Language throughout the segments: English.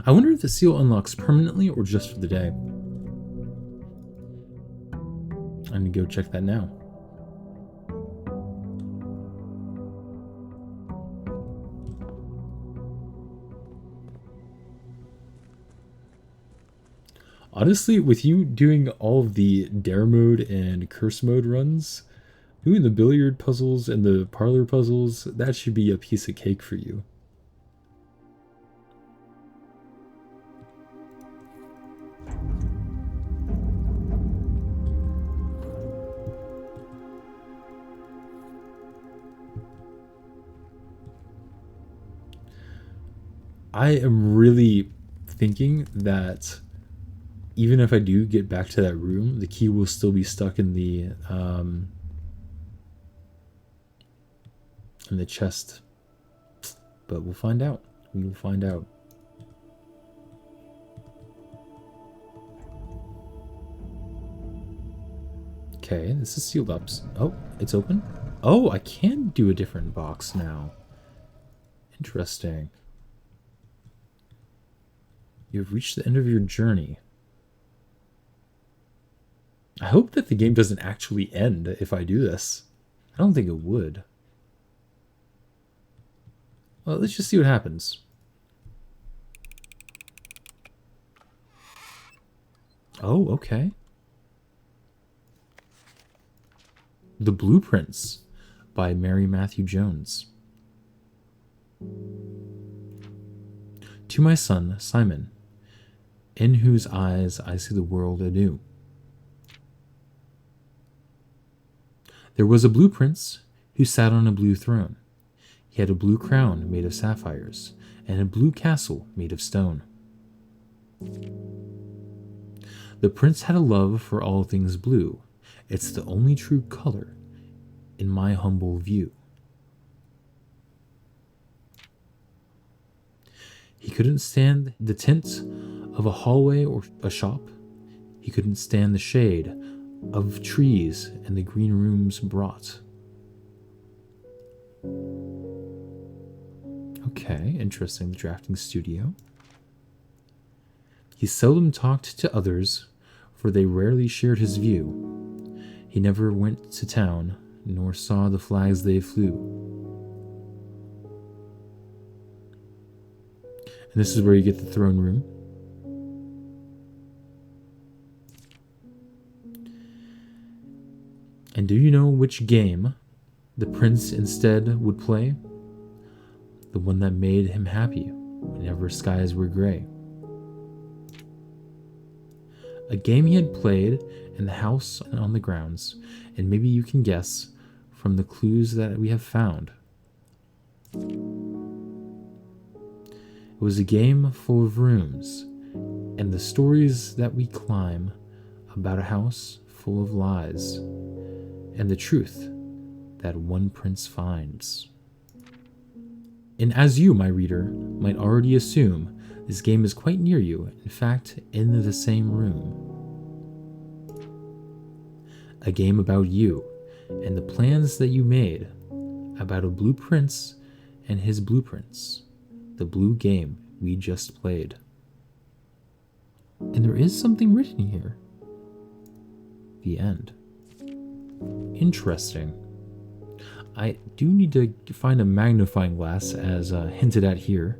I wonder if the seal unlocks permanently or just for the day. I need to go check that now. Honestly, with you doing all of the dare mode and curse mode runs, doing the billiard puzzles and the parlor puzzles, that should be a piece of cake for you. I am really thinking that even if I do get back to that room, the key will still be stuck in the chest. But we'll find out. We will find out. Okay, this is sealed up. Oh, it's open. Oh, I can do a different box now. Interesting. You've reached the end of your journey. I hope that the game doesn't actually end if I do this. I don't think it would. Well, let's just see what happens. Oh, okay. The Blueprints by Mary Matthew Jones. To my son, Simon, in whose eyes I see the world anew. There was a blue prince who sat on a blue throne. He had a blue crown made of sapphires and a blue castle made of stone. The prince had a love for all things blue. It's the only true color in my humble view. He couldn't stand the tint of a hallway or a shop. He couldn't stand the shade of trees and the green rooms brought. Okay, interesting. The drafting studio. He seldom talked to others, for they rarely shared his view. He never went to town, nor saw the flags they flew. And this is where you get the throne room. And do you know which game the prince instead would play? The one that made him happy whenever skies were gray. A game he had played in the house and on the grounds, and maybe you can guess from the clues that we have found. It was a game full of rooms, and the stories that we climb about a house full of lies, and the truth that one prince finds. And as you, my reader, might already assume, this game is quite near you, in fact, in the same room. A game about you and the plans that you made, about a blue prince and his blueprints, the blue game we just played. And there is something written here. The end. Interesting. I do need to find a magnifying glass, as hinted at here.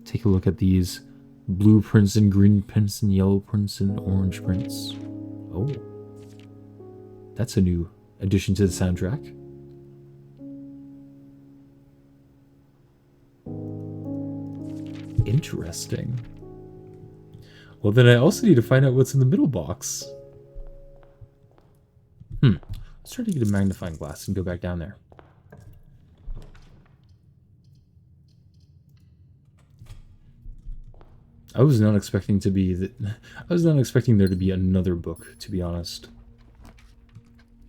Take a look at these blue prints and green prints and yellow prints and orange prints. Oh, that's a new addition to the soundtrack. Interesting. Well, then I also need to find out what's in the middle box. Let's try to get a magnifying glass and go back down there. I was not expecting there to be another book, to be honest.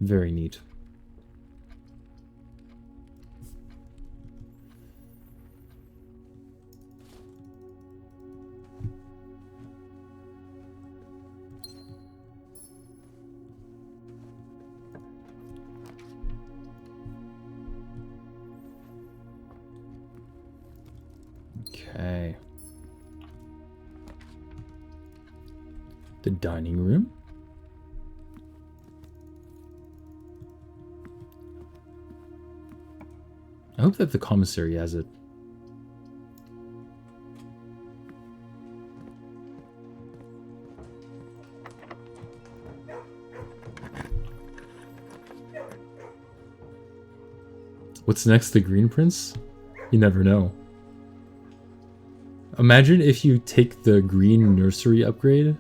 Very neat. Okay. The dining room. I hope that the commissary has it. What's next, the Green Prince? You never know. Imagine if you take the green nursery upgrade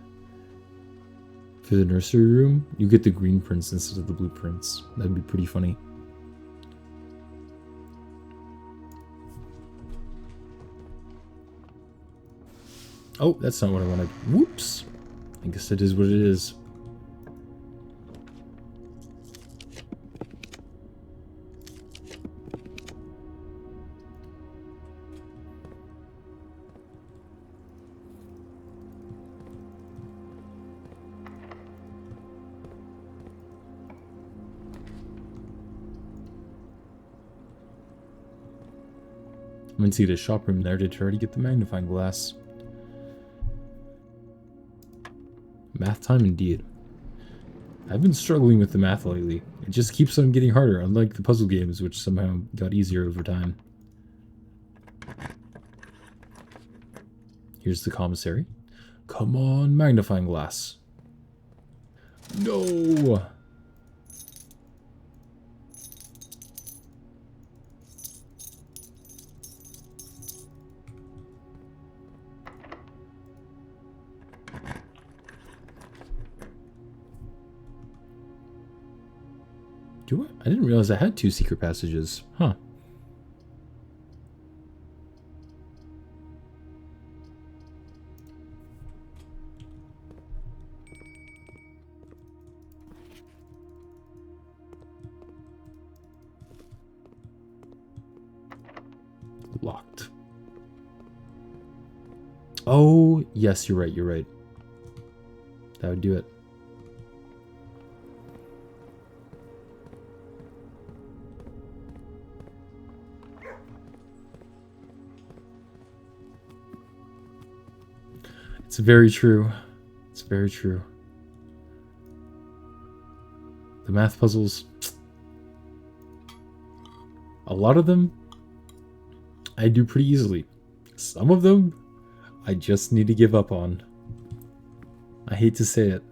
for the nursery room, you get the Green Prince instead of the Blue Prince. That'd be pretty funny. Oh, that's not what I wanted. Whoops. I guess it is what it is. I went to the shop room there to try to get the magnifying glass. Math time indeed. I've been struggling with the math lately. It just keeps on getting harder, unlike the puzzle games, which somehow got easier over time. Here's the commissary. Come on, magnifying glass. No! Do I? I didn't realize I had 2 secret passages. Huh. Locked. Oh, yes, you're right, you're right. That would do it. It's very true. It's very true. The math puzzles, a lot of them I do pretty easily. Some of them I just need to give up on. I hate to say it.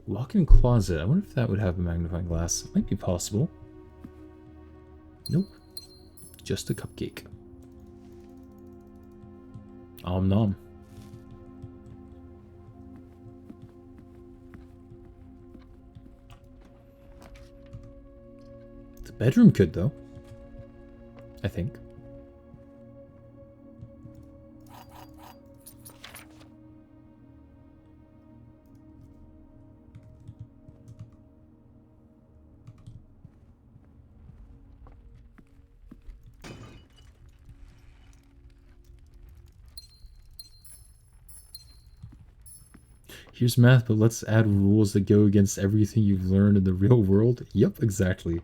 Walk-in closet. I wonder if that would have a magnifying glass. It might be possible. Nope. Just a cupcake. Om nom. The bedroom could, though. I think. Here's math, but let's add rules that go against everything you've learned in the real world. Yep, exactly.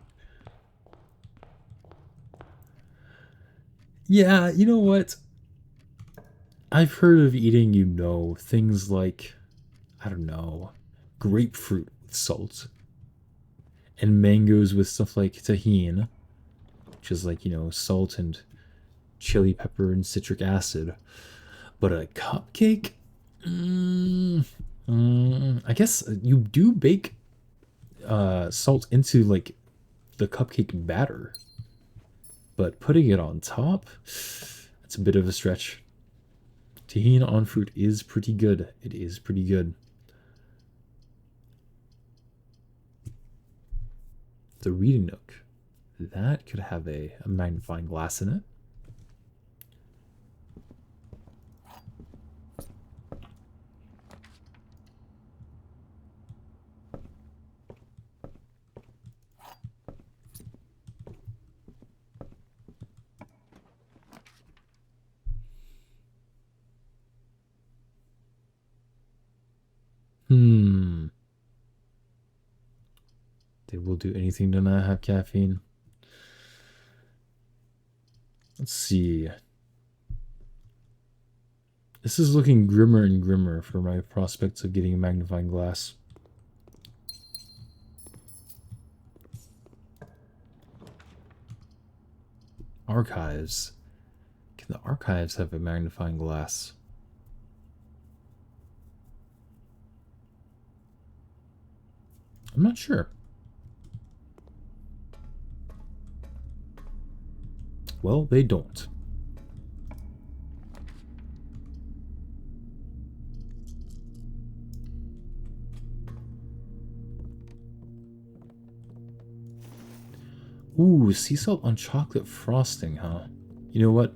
Yeah, you know what? I've heard of eating, things like, I don't know, grapefruit with salt. And mangoes with stuff like tahine, which is like, salt and chili pepper and citric acid. But a cupcake? I guess you do bake salt into like the cupcake batter, but putting it on top, that's a bit of a stretch. Tahini on fruit is pretty good. It is pretty good. The reading nook, that could have a magnifying glass in it. They will do anything to not have caffeine. Let's see. This is looking grimmer and grimmer for my prospects of getting a magnifying glass. Archives. Can the archives have a magnifying glass? I'm not sure. Well, they don't. Ooh, sea salt on chocolate frosting, huh? You know what?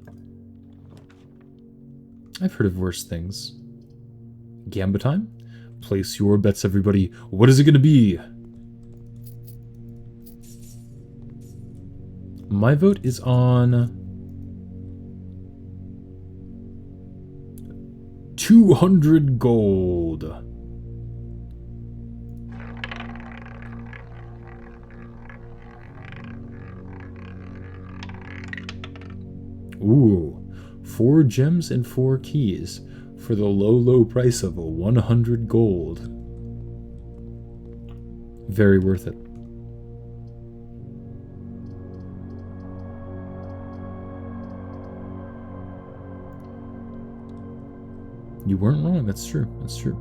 I've heard of worse things. Gamba time? Place your bets, everybody. What is it going to be? My vote is on 200 gold. Ooh, 4 gems and 4 keys for the low price of 100 gold. Very worth it. You weren't wrong, that's true, that's true.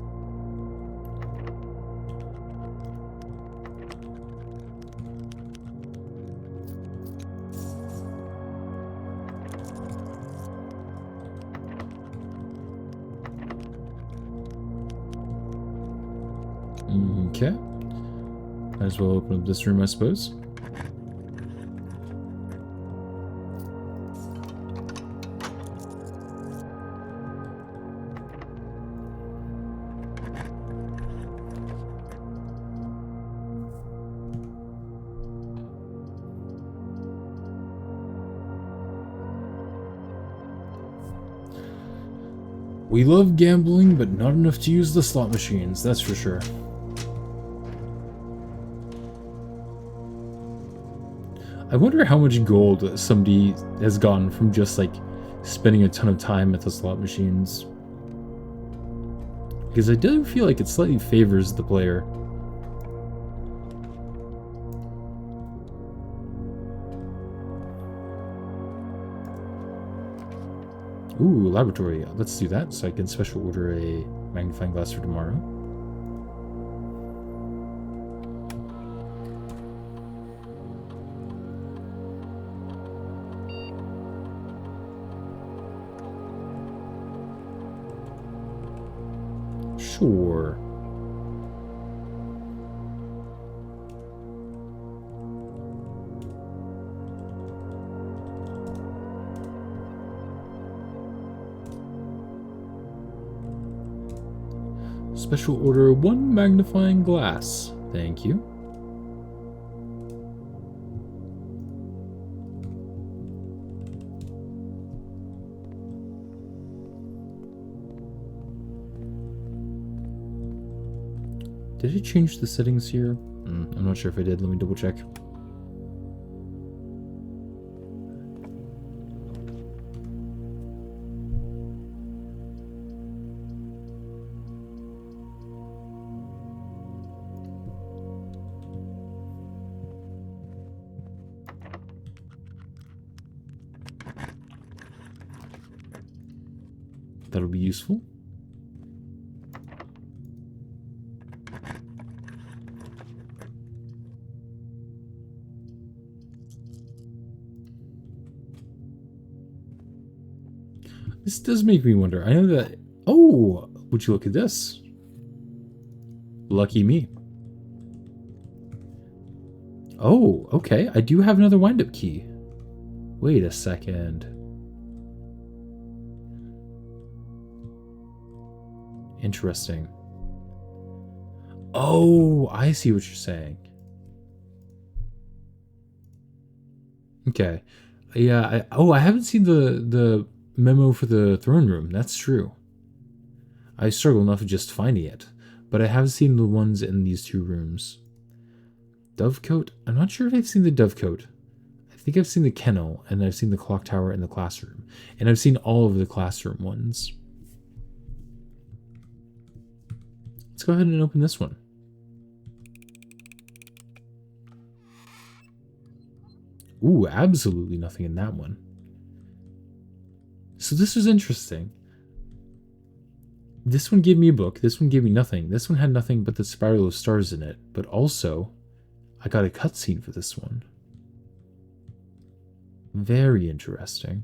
Okay. Might as well open up this room, I suppose. We love gambling, but not enough to use the slot machines, that's for sure. I wonder how much gold somebody has gotten from just, like, spending a ton of time at the slot machines. Because I do feel like it slightly favors the player. Ooh, laboratory. Let's do that so I can special order a magnifying glass for tomorrow. Sure. Special order 1 magnifying glass. Thank you. Did I change the settings here? I'm not sure if I did. Let me double check. That'll be useful. This does make me wonder. I know that... Oh! Would you look at this? Lucky me. Oh, okay. I do have another wind-up key. Wait a second. Interesting. Oh, I see what you're saying. Okay. Yeah, I haven't seen the memo for the throne room. That's true. I struggle enough just finding it, but I have seen the ones in these 2 rooms. Dovecote? I'm not sure if I've seen the dovecote. I think I've seen the kennel, and I've seen the clock tower and the classroom. And I've seen all of the classroom ones. Let's go ahead and open this one. Ooh, absolutely nothing in that one. So this was interesting. This one gave me a book. This one gave me nothing. This one had nothing but the spiral of stars in it. But also, I got a cutscene for this one. Very interesting.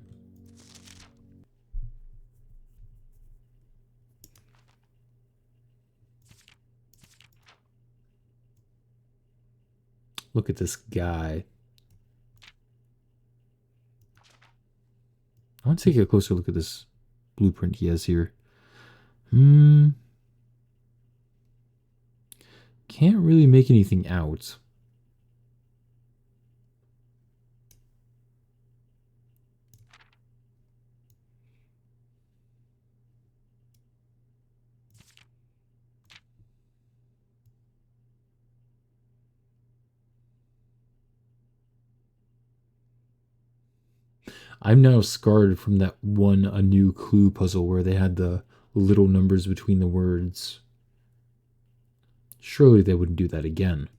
Look at this guy. I want to take a closer look at this blueprint he has here. Can't really make anything out. I'm now scarred from that one A New Clue puzzle where they had the little numbers between the words. Surely they wouldn't do that again.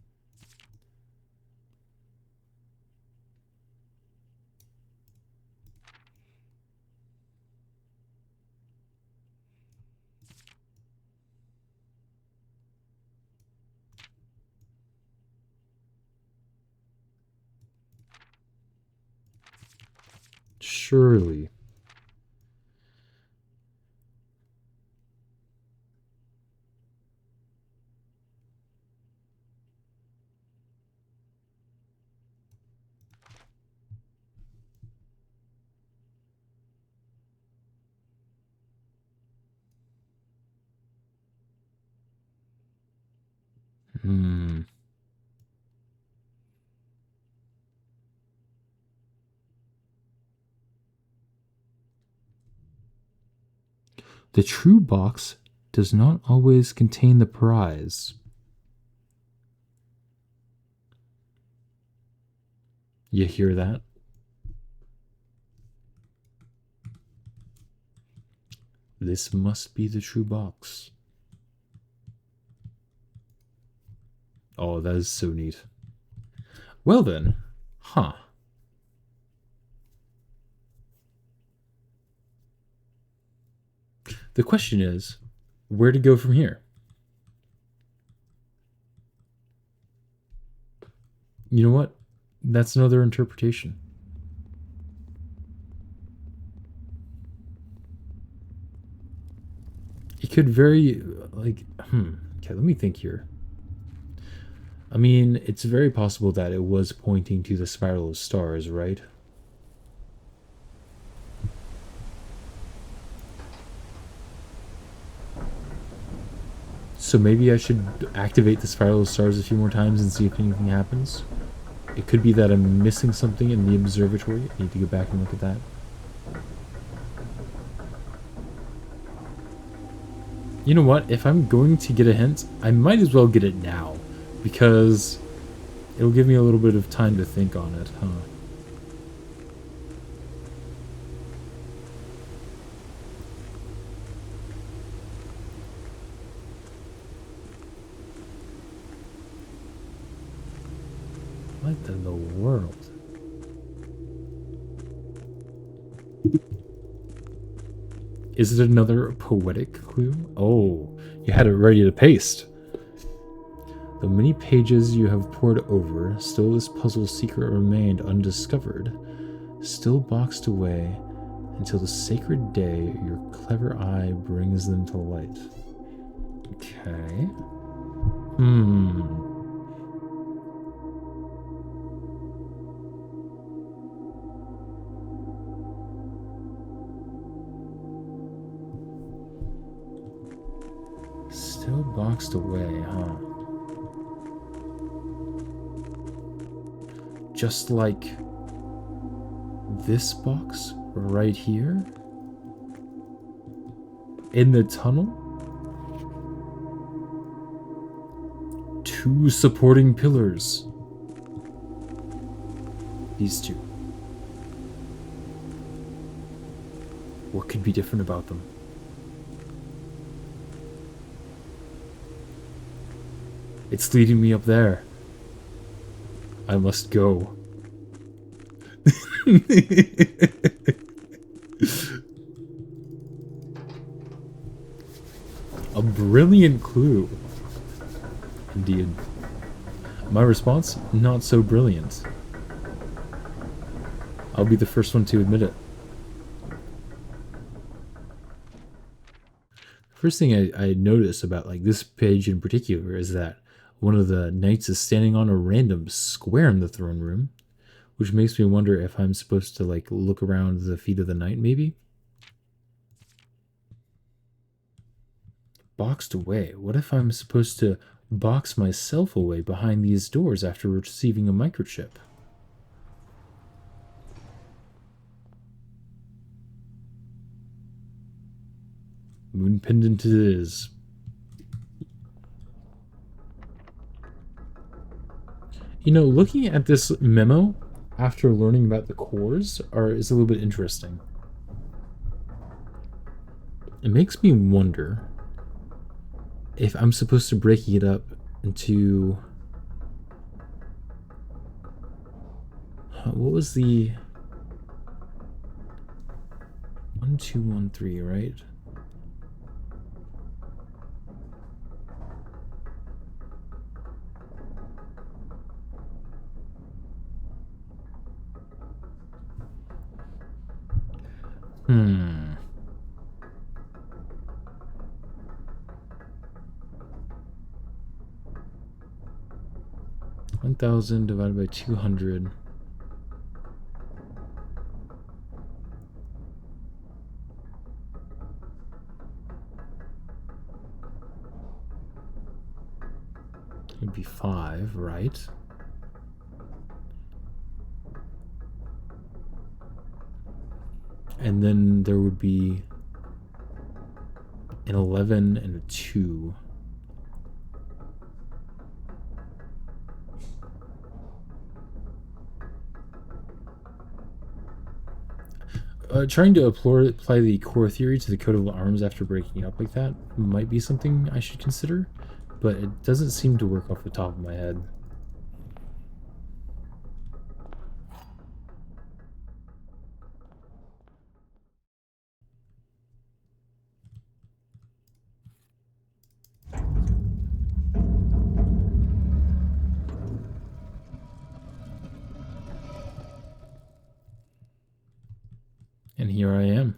Surely. The true box does not always contain the prize. You hear that? This must be the true box. Oh, that is so neat. Well then, huh. The question is, where to go from here? You know what? That's another interpretation. It could very, okay, let me think here. I mean, it's very possible that it was pointing to the spiral of stars, right? So maybe I should activate the spiral of stars a few more times and see if anything happens. It could be that I'm missing something in the observatory. I need to go back and look at that. You know what? If I'm going to get a hint, I might as well get it now. Because it'll give me a little bit of time to think on it, huh? What in the world? Is it another poetic clue? Oh, you had it ready to paste. Though many pages you have pored over, still this puzzle's secret remained undiscovered, still boxed away until the sacred day your clever eye brings them to light. Okay. Still boxed away, huh? Just like this box right here? In the tunnel? Two supporting pillars. These two. What could be different about them? It's leading me up there. I must go. A brilliant clue. Indeed. My response? Not so brilliant. I'll be the first one to admit it. First thing I notice about like this page in particular is that one of the knights is standing on a random square in the throne room, which makes me wonder if I'm supposed to like look around the feet of the knight, maybe? Boxed away? What if I'm supposed to box myself away behind these doors after receiving a microchip? Moon pendant it is. You know, looking at this memo after learning about the cores is a little bit interesting. It makes me wonder if I'm supposed to break it up into... What was the... 1213, right? Hmm. 1,000 divided by 200. It'd be 5, right? And then there would be an 11 and a 2. Trying to apply the core theory to the coat of arms after breaking up like that might be something I should consider, but it doesn't seem to work off the top of my head. And here I am.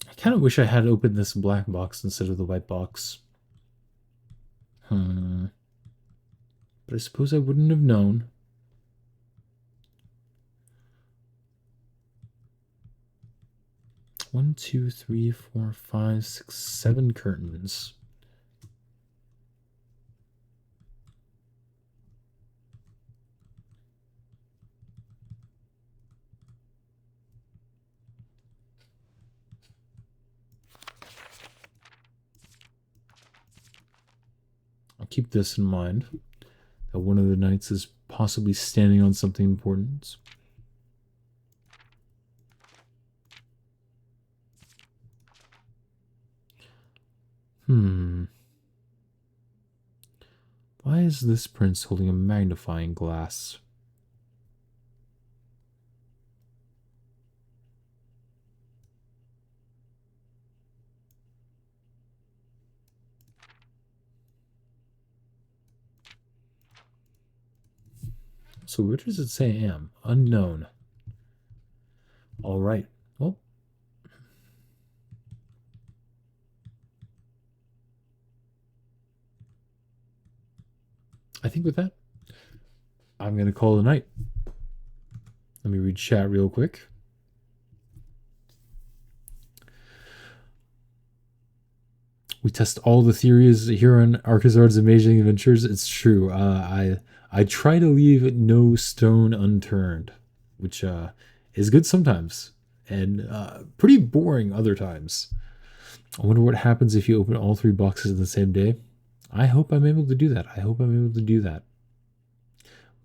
I kind of wish I had opened this black box instead of the white box. But I suppose I wouldn't have known. One, two, three, four, five, six, 7 curtains. I'll keep this in mind, that one of the knights is possibly standing on something important. Why is this prince holding a magnifying glass? So where does it say I am? Unknown. All right. Well, I think with that, I'm going to call it a night. Let me read chat real quick. We test all the theories here on Arcazard's Amazing Adventures. It's true. I try to leave no stone unturned, which is good sometimes and pretty boring other times. I wonder what happens if you open all 3 boxes in the same day. I hope I'm able to do that.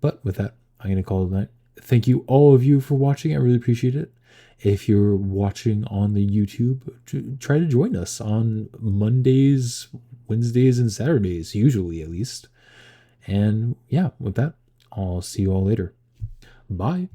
But with that, I'm going to call it a night. Thank you, all of you, for watching. I really appreciate it. If you're watching on the YouTube, try to join us on Mondays, Wednesdays, and Saturdays, usually at least. And yeah, with that, I'll see you all later. Bye.